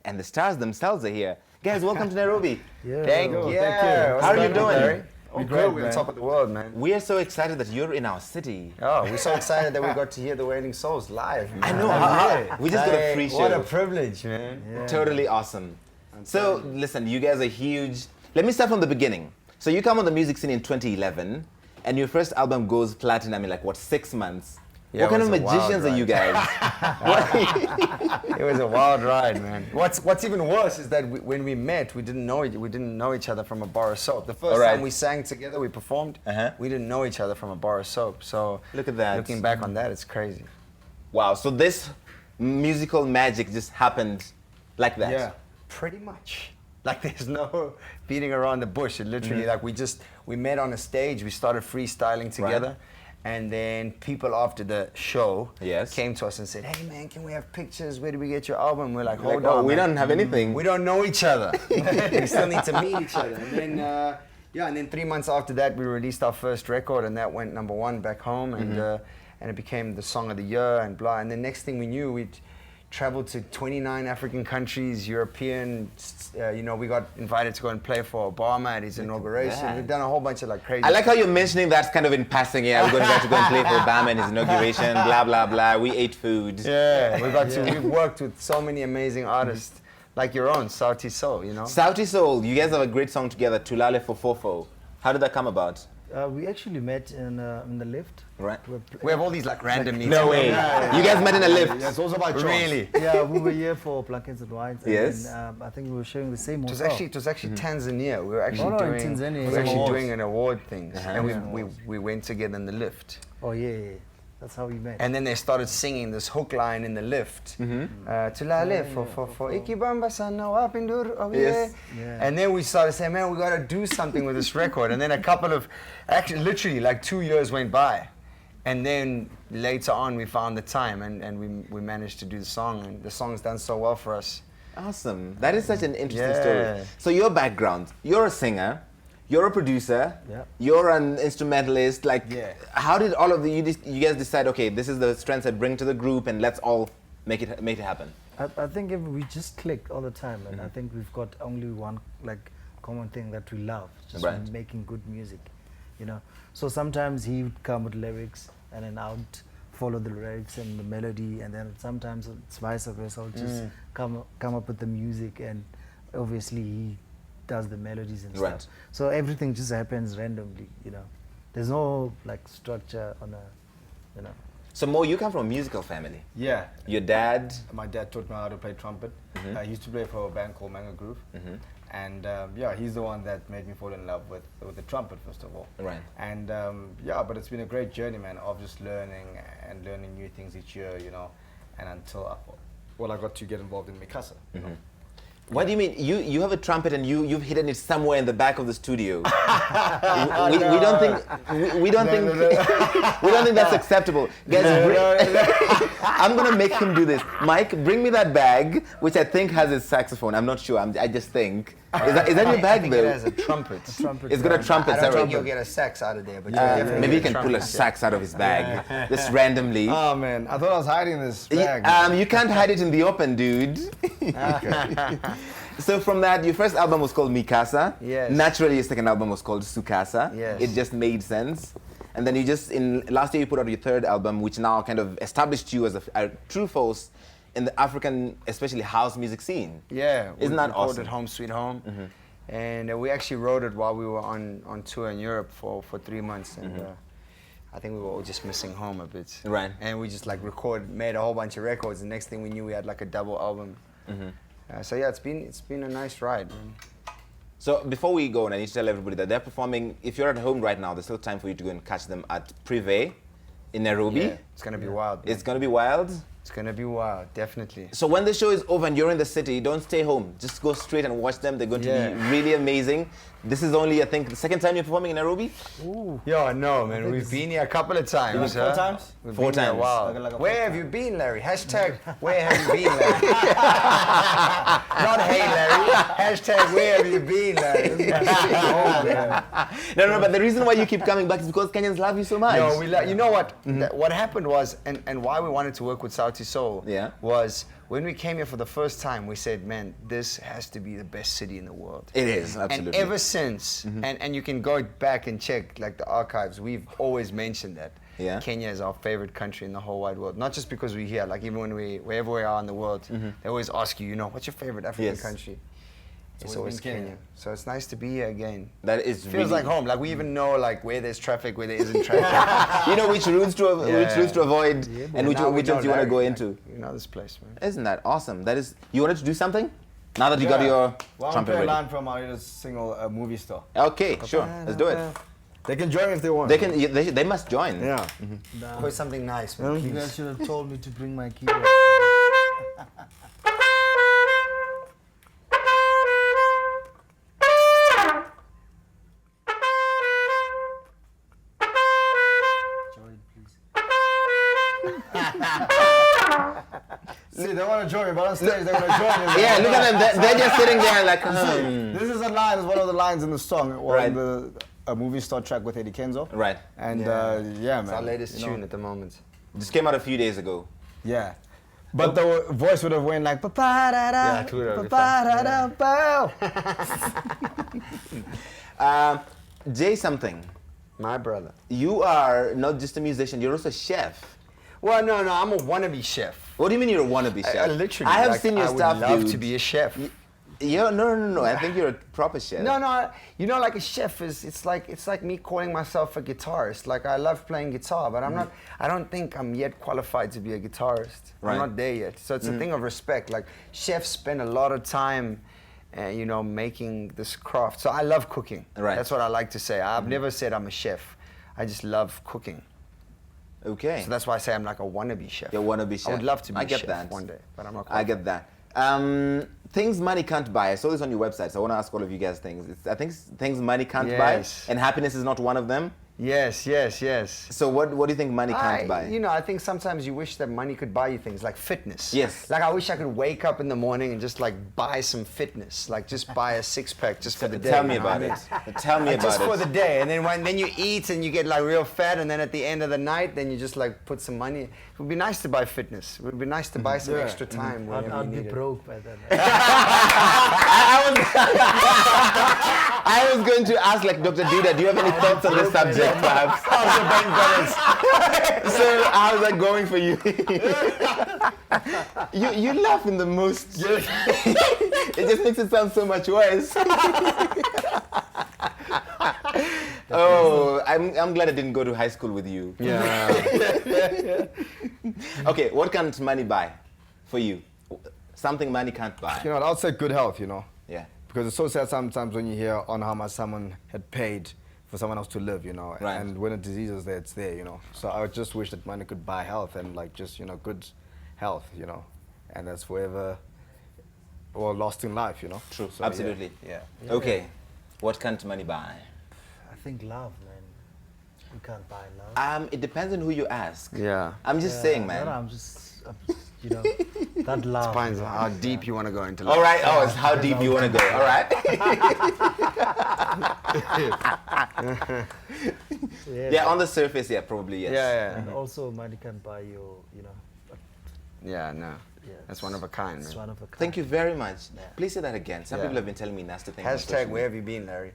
and the stars themselves are here. Guys, welcome to Nairobi. Thank you. How are you doing? We're good. We're on top of the world, man. We are so excited that you're in our city. Oh, we're so excited that we got to hear the Wailing Souls live, man. I know. We just got a free show. What a privilege, man. Yeah. Totally awesome. So, listen, you guys are huge. Let me start from the beginning. So you come on the music scene in 2011, and your first album goes platinum in 6 months. Yeah, what kind of magicians are you guys? It was a wild ride, man. What's even worse is that when we met, we didn't know each other from a bar of soap. The first time we sang together, we performed. We didn't know each other from a bar of soap. So look at that. Looking back on that, it's crazy. Wow. So this musical magic just happened like that. Yeah, pretty much. Like there's no beating around the bush. It literally we met on a stage. We started freestyling together. Right. And then people after the show came to us and said, "Hey man, can we have pictures? Where did we get your album?" We're like, "Hold on, we don't have anything. We don't know each other. We still need to meet each other." And then, and then 3 months after that, we released our first record, and that went #1 back home, and it became the song of the year and blah. And the next thing we knew, we'd traveled to 29 African countries, European, we got invited to go and play for Obama at his inauguration. We've done a whole bunch of crazy I like how you're mentioning that kind of in passing. Yeah, we're going to go and play for Obama at his inauguration, blah, blah, blah. We ate food. Yeah, we've worked with so many amazing artists, like your own, Sauti Sol, Sauti Sol, you guys have a great song together, Tulale Fofofo. How did that come about? We actually met in the lift. Right. We have all these random meetings. No way. You guys met in a lift? Yeah, it's also about really? Yeah, we were here for Blankets and Wines. Yes. And, I think we were sharing the same hotel. It was actually Tanzania. We were actually doing an award thing. And we went together in the lift. Oh, yeah. That's how we met. And then they started singing this hook line in the lift. Tulale for Ikibamba sana wapindur. Oh yeah. And then we started saying, man, we got to do something with this record. And then a couple of, actually literally 2 years went by. And then later on we found the time and we managed to do the song. And the song's done so well for us. Awesome. That is such an interesting story. So your background, you're a singer. You're a producer, you're an instrumentalist, how did all of you guys decide, okay, this is the strengths I bring to the group and let's all make it happen? I think we just click all the time, and I think we've got only one common thing that we love, just making good music, So sometimes he would come with lyrics and then I would follow the lyrics and the melody, and then sometimes it's vice versa. I'll just come up with the music, and obviously he does the melodies and stuff. So everything just happens randomly, There's no structure on a, So Mo, you come from a musical family. Yeah. Your dad? My dad taught me how to play trumpet. I used to play for a band called Mango Groove. And he's the one that made me fall in love with the trumpet, first of all. Right. And but it's been a great journey, man, of just learning new things each year, and until I got to get involved in Casa. What do you mean? You have a trumpet and you've hidden it somewhere in the back of the studio. we don't think that's acceptable. Guys, I'm gonna make him do this. Mike, bring me that bag, which I think has a saxophone. I'm not sure. I just think. Is that your bag though? It has a trumpet. It's got a trumpet. I don't think you'll get a sax out of there, but maybe you can pull a sax out of his bag, just randomly. Oh man, I thought I was hiding this bag. You can't hide it in the open, dude. So from that, your first album was called Mi Casa. Yes. Naturally, your second album was called Su Casa. Yes. It just made sense. And then last year you put out your third album, which now kind of established you as a true force in the African, especially house music scene. Yeah. Isn't that awesome? We recorded Home Sweet Home. And we actually wrote it while we were on tour in Europe for 3 months. And I think we were all just missing home a bit. Right. And we just made a whole bunch of records. The next thing we knew, we had a double album. So yeah, it's been a nice ride, man. So before we go, and I need to tell everybody that they're performing. If you're at home right now, there's still time for you to go and catch them at Privé in Nairobi. Yeah, it's gonna be wild. Man. It's gonna be wild. It's gonna be wild, definitely. So when the show is over and you're in the city, don't stay home. Just go straight and watch them. They're going to be really amazing. This is only, I think, the second time you're performing in Nairobi? Ooh. Yo, no, man. We've been here a couple of times. 4 times? We've 4 been times. Here, wow. Where have you been, Larry? Hashtag, where have you been, Larry? Not hey, Larry. Hashtag, where have you been, Larry? Oh, man. No, but the reason why you keep coming back is because Kenyans love you so much. No, you know what? What happened was, and why we wanted to work with Sauti Sol was when we came here for the first time, we said, man, this has to be the best city in the world. It is, absolutely. And ever since, and you can go back and check like the archives, we've always mentioned that. Yeah. Kenya is our favorite country in the whole wide world. Not just because we're here, like even when wherever we are in the world, they always ask you, what's your favorite African country? It's always Kenya. So it's nice to be here again. That is feels really like home. Like we even know like where there's traffic, where there isn't traffic. You know which routes to avoid and which ones you want to go into. You know this place, man. Isn't that awesome? That is. You wanted to do something? Now that you got your trumpet ready. I line from our latest single, Movie Star. Okay, sure. Let's do it. They can join if they want. They must join. Yeah. Play something nice, man. You guys should have told me to bring my keyboard. See, they want to join me, but on stage they want to join me. Yeah, look at them. They're just sitting there like. This is a line. It's one of the lines in the song, or Right. in a Movie Star track with Eddie Kenzo. Right. And yeah, man. It's our latest tune at the moment. This came out a few days ago. Yeah. But the voice would have went like Yeah, it would have been Jay something. My brother. You are not just a musician. You're also a chef. Well, no, I'm a wannabe chef. What do you mean you're a wannabe chef? I literally. I have like, seen your I stuff, would love dude. to be a chef. No. I think you're a proper chef. No. You know, like a chef is. It's like me calling myself a guitarist. Like I love playing guitar, but I'm not. I don't think I'm yet qualified to be a guitarist. Right. I'm not there yet. So it's a thing of respect. Like chefs spend a lot of time, making this craft. So I love cooking. Right. That's what I like to say. I've never said I'm a chef. I just love cooking. Okay. So that's why I say I'm like a wannabe chef. You're a wannabe chef. I would love to be I a get chef that. one day, but I'm not I qualified. get that. Things money can't buy. I saw this on your website, so I want to ask all of you guys things. I think things money can't buy, and happiness is not one of them. Yes. So what do you think money can't buy? I think sometimes you wish that money could buy you things like fitness. Yes. Like I wish I could wake up in the morning and just like buy some fitness, like just buy a six-pack just for the day. Tell me about it. Tell me about just it. for the day, and then you eat and you get like real fat, and then at the end of the night, then you just like put some money. It would be nice to buy fitness. It would be nice to buy some extra time. whenever I'd you be need it. broke by then. I was going to ask, like, Dr. Dida, do you have any thoughts on this subject, perhaps? So how's that going for you? you laugh in the most. It just makes it sound so much worse. Oh, I'm glad I didn't go to high school with you. Yeah. Okay, what can't money buy for you? Something money can't buy. You know, I'll say good health, Yeah. Because it's so sad sometimes when you hear on how much someone had paid for someone else to live, Right. And when a disease is there, it's there, So I would just wish that money could buy health and like just, good health, And that's forever or lost in life, True, So, absolutely. Yeah. Okay, what can't money buy? I think love, man. You can't buy love. It depends on who you ask. Yeah. I'm just saying, man. No, I'm just that love. Depends on how deep you want to go into life. All right. Oh, it's how deep you want to go. All right. Yeah, on the surface, yeah, probably yes. Yeah. And also, money can't buy you, Yeah, no. Yeah, That's one of a kind, It's man. one of a kind. Thank you very much. Yeah. Please say that again. Some Yeah. people have been telling me nasty things. on social Hashtag media. where have you been, Larry?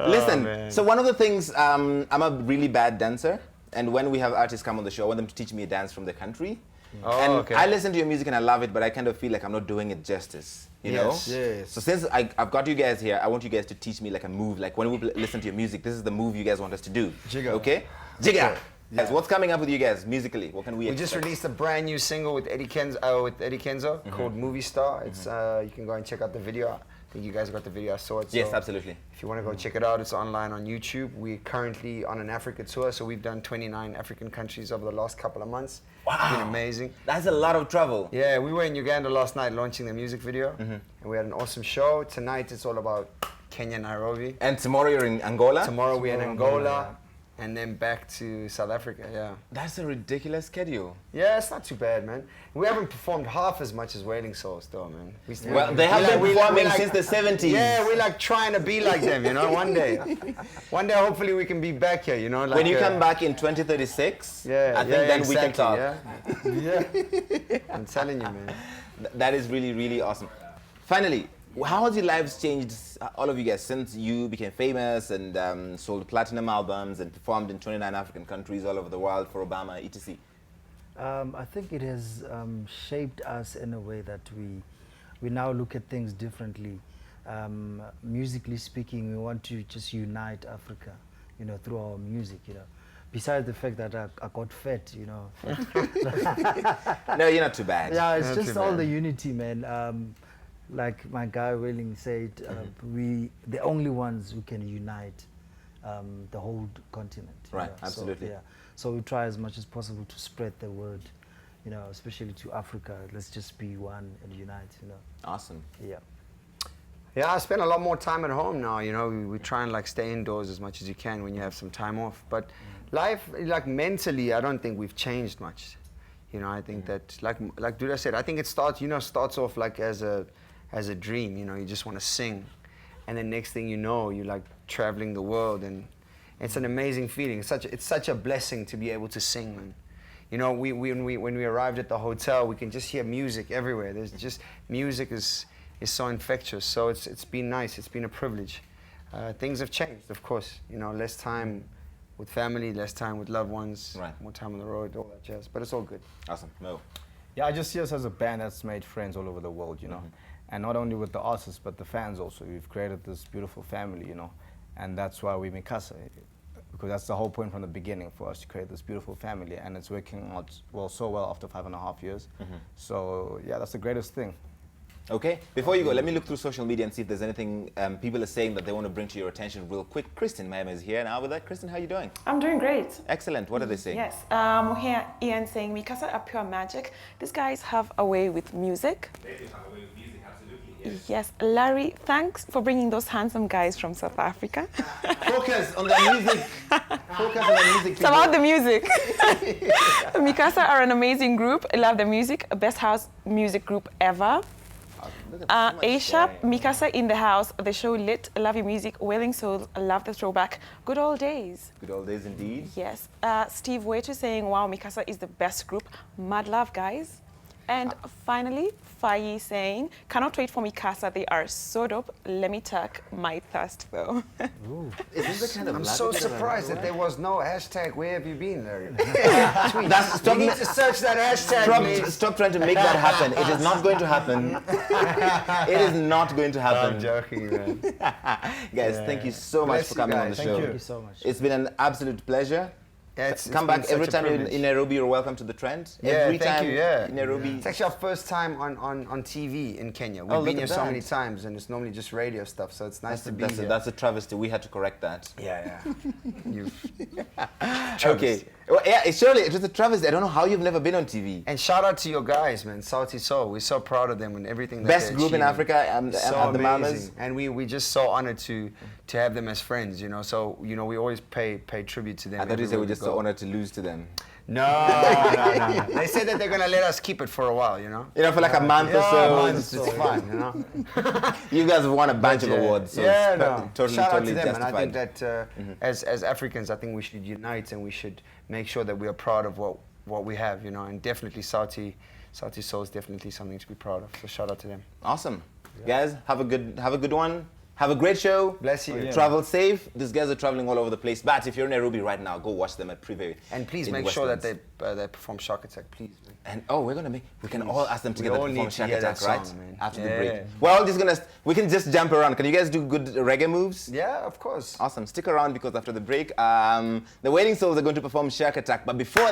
Listen, man. so one of the things, I'm a really bad dancer, and when we have artists come on the show, I want them to teach me a dance from the country. Oh, And okay. I listen to your music and I love it, but I kind of feel like I'm not doing it justice, you know? Yes. So since I've got you guys here, I want you guys to teach me like a move, like when we listen to your music, this is the move you guys want us to do. Jigga. Okay? Jigga. Yeah. Guys, what's coming up with you guys musically? What can we We expect? just released a brand new single with Eddie Kenzo called Movie Star. It's you can go and check out the video. I think you guys got the video. I saw it. Yes, so absolutely. If you want to go check it out, it's online on YouTube. We're currently on an Africa tour, so we've done 29 African countries over the last couple of months. Wow. It's been amazing. That's a lot of travel. Yeah, we were in Uganda last night launching the music video, and we had an awesome show. Tonight it's all about Kenya, Nairobi. And tomorrow you're in Angola? Tomorrow we're in Angola, and then back to South Africa, yeah. That's a ridiculous schedule. Yeah, it's not too bad, man. We haven't performed half as much as Wailing Souls, though, man. Well, they have been performing since the 70s. Yeah, we're like trying to be like them, you know, one day. One day, hopefully, we can be back here, you know. Like, when you come back in 2036, I think then we can talk. Yeah. I'm telling you, man. That is really, really awesome. Finally, how has your lives changed, all of you guys, since you became famous and sold platinum albums and performed in 29 African countries all over the world for Obama, etc.? I think it has shaped us in a way that we now look at things differently. Musically speaking, we want to just unite Africa, you know, through our music, you know. Besides the fact that I got fat, you know. No, you're not too bad. Yeah, it's just all the unity, man. Like my guy Wailing said, we the only ones who can unite the whole continent. Right, know? absolutely. So, yeah. So we try as much as possible to spread the word, you know, especially to Africa. Let's just be one and unite, you know. Awesome. Yeah. Yeah, I spend a lot more time at home now, you know. We try and like stay indoors as much as you can when you have some time off. But life, like mentally, I don't think we've changed much. You know, I think that, like Duda said, I think it starts off like as a dream, you know, you just want to sing. And then next thing you know, you're like traveling the world, and it's an amazing feeling. It's such a blessing to be able to sing, man. You know, when we arrived at the hotel, we can just hear music everywhere. There's just, music is so infectious. So it's been nice, it's been a privilege. Things have changed, of course. You know, less time with family, less time with loved ones, more time on the road, all that jazz. But it's all good. Awesome. Mo? Yeah, I just see us as a band that's made friends all over the world, you know. And not only with the artists, but the fans also. We've created this beautiful family, you know. And that's why we make Casa, because that's the whole point from the beginning, for us to create this beautiful family. And it's working out so well after 5.5 years. So yeah, that's the greatest thing. Okay, before you go, let me look through social media and see if there's anything people are saying that they want to bring to your attention real quick. Kristen Mahema is here now with that. Kristen, how are you doing? I'm doing great. Excellent. What are they saying? Yes, we hear Ian saying, Mikasa are pure magic. These guys have a way with music. They do have a way with music, absolutely. Yes, Larry, thanks for bringing those handsome guys from South Africa. Focus on the music. Focus on the music. It's about the music. Mikasa are an amazing group. I love the music. Best house music group ever. Aisha, Mikasa in the house, the show lit, love your music, Wailing Souls, love the throwback, good old days. Good old days indeed. Yes. Steve Waiter saying, wow, Mikasa is the best group, mad love guys. And finally, Faye saying, cannot wait for Mikasa, they are so dope, let me tuck my thirst though. Is this the kind of I'm so surprised that there was no hashtag, where have you been, Larry? You need to search that hashtag, Stop trying to make that happen. It is not going to happen. It is not going to happen. I'm joking, man. Guys, thank you so much for coming on the show. Thank you so much. It's been an absolute pleasure. Yeah, Come back every time you're in Nairobi. You're welcome to the Trend. Every time in Nairobi. It's actually our first time on TV in Kenya. We've been here so many times, and it's normally just radio stuff. So it's nice to be here. That's a travesty. We had to correct that. Yeah. Okay. Well, yeah, surely it was a travesty. I don't know how you've never been on TV. And shout out to your guys, man. Sauti Sol. We're so proud of them and everything. Best group in Africa. So at the amazing. Mamas. And we just so honored to have them as friends. You know. So we always pay tribute to them. I thought you said we're just so honored to lose to them. No. They said that they're gonna let us keep it for a while, you know. For like a month or so. It's fun, you know. You guys have won a bunch of awards. So totally, shout out totally to them, justified. and I think that as Africans, I think we should unite and we should make sure that we are proud of what we have, you know. And definitely Sauti Sol is definitely something to be proud of. So shout out to them. Awesome, guys. Have a good one. Have a great show. Bless you. Travel safe. These guys are traveling all over the place. But if you're in Nairobi right now, go watch them at Privé. And please make sure that they perform Shark Attack, please. Man. And we can all ask them together to perform Shark Attack, right? Man. After the break. We're all just we can just jump around. Can you guys do good reggae moves? Yeah, of course. Awesome. Stick around because after the break, the Wailing Souls are going to perform Shark Attack. But before